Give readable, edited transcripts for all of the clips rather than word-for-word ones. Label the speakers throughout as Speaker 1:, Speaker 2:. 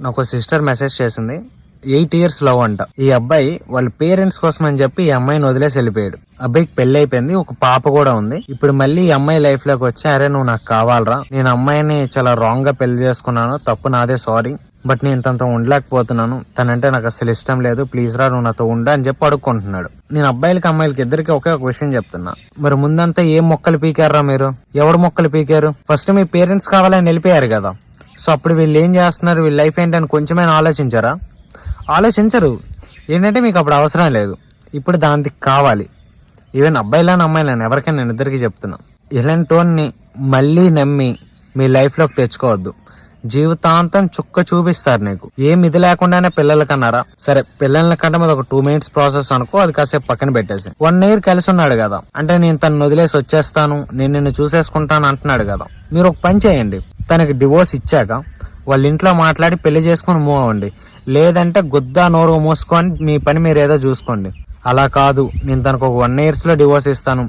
Speaker 1: నాకు sister message చేసింది. 8 years love అంట. ఈ అబ్బాయి వాళ్ళ పేరెంట్స్ కోసం అని చెప్పి ఈ అమ్మాయిని వదిలేసి వెళ్ళిపోయాడు. అబ్బాయికి పెళ్లి అయిపోయింది, ఒక పాప కూడా ఉంది. ఇప్పుడు మళ్ళీ ఈ అమ్మాయి లైఫ్ లోకి వచ్చి, అరే నువ్వు నాకు కావాలరా, నేను అమ్మాయిని చాలా రాంగ్ గా పెళ్లి చేసుకున్నాను, తప్పు నాదే, సారీ, బట్ నేను తనతో ఉండలేకపోతున్నాను, తనంటే నాకు అసలు ఇష్టం లేదు, ప్లీజ్ రా నువ్వు నాతో ఉండు అని చెప్పి అడుక్కుంటున్నాడు. నేను అబ్బాయిలకి అమ్మాయిలకి ఇద్దరికి ఒకే ఒక విషయం చెప్తున్నా, మరి ముందంతా ఏం మొక్కలు పీకారా మీరు? ఎవడు మొక్కలు పీకారు? ఫస్ట్ మీ పేరెంట్స్ కావాలని వెళ్ళిపోయారు కదా, సో అప్పుడు వీళ్ళు ఏం చేస్తున్నారు, వీళ్ళ లైఫ్ ఏంటని కొంచెమైనా ఆలోచించారా? ఆలోచించరు. ఏంటంటే మీకు అప్పుడు అవసరం లేదు, ఇప్పుడు దానికి కావాలి. ఈవెన్ అబ్బాయిలని అమ్మాయిలని ఎవరికైనా నేను ఇద్దరికి చెప్తున్నా, ఇలాంటి వాడిని మళ్ళీ నమ్మి మీ లైఫ్లోకి తెచ్చుకోవద్దు. జీవితాంతం చుక్క చూపిస్తారు నీకు. ఏం ఇది లేకుండానే పిల్లల కన్నారా? సరే పిల్లల కంటే మీద ఒక 2 minutes ప్రాసెస్ అనుకో, అది కాసేపు పక్కన పెట్టేసి 1 year కలిసి ఉన్నాడు కదా, అంటే నేను తను వదిలేసి వచ్చేస్తాను, నేను నిన్ను చూసేసుకుంటాను అంటున్నాడు కదా. మీరు ఒక పని చేయండి, తనకి డివోర్స్ ఇచ్చాక వాళ్ళ ఇంట్లో మాట్లాడి పెళ్లి చేసుకుని మూవ్ అవ్వండి. లేదంటే గుద్దా నోరు మూసుకొని మీ పని మీరు ఏదో చూసుకోండి. అలా కాదు, నేను తనకు ఒక 1 years లో డివోర్స్ ఇస్తాను,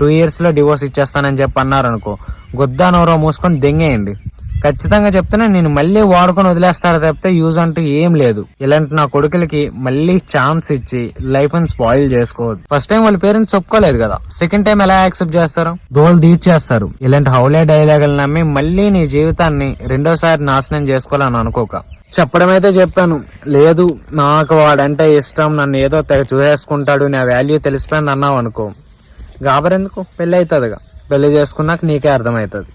Speaker 1: 2 years లో డివోర్స్ ఇచ్చేస్తానని చెప్పి అన్నారనుకో, గుద్దా నోరు మూసుకొని దెంగేయండి. ఖచ్చితంగా చెప్తున్నా, నేను మళ్ళీ వాడుకొని వదిలేస్తారా తప్పితే యూజ్ అంటూ ఏం లేదు. ఇలాంటి నా కొడుకులకి మళ్ళీ ఛాన్స్ ఇచ్చి లైఫ్ ని స్పాయిల్ చేసుకోవద్దు. ఫస్ట్ టైం వాళ్ళ పేరెంట్స్ ఒప్పుకోలేదు కదా, సెకండ్ టైం ఎలా యాక్సెప్ట్ చేస్తారు? దోలు తీర్చేస్తారు. ఇలాంటి హౌలే డైలాగులు నమ్మి మళ్ళీ నీ జీవితాన్ని రెండోసారి నాశనం చేసుకోవాలని అనుకోక. చెప్పడం అయితే చెప్పాను, లేదు నాకు వాడంటే ఇష్టం, నన్ను ఏదో తెగ చూసేసుకుంటాడు, నా వాల్యూ తెలిసిపోయింది అన్నావు అనుకో, గాబరెందుకు? పెళ్లి అవుతుందిగా, పెళ్లి చేసుకున్నాక నీకే అర్థమవుతుంది.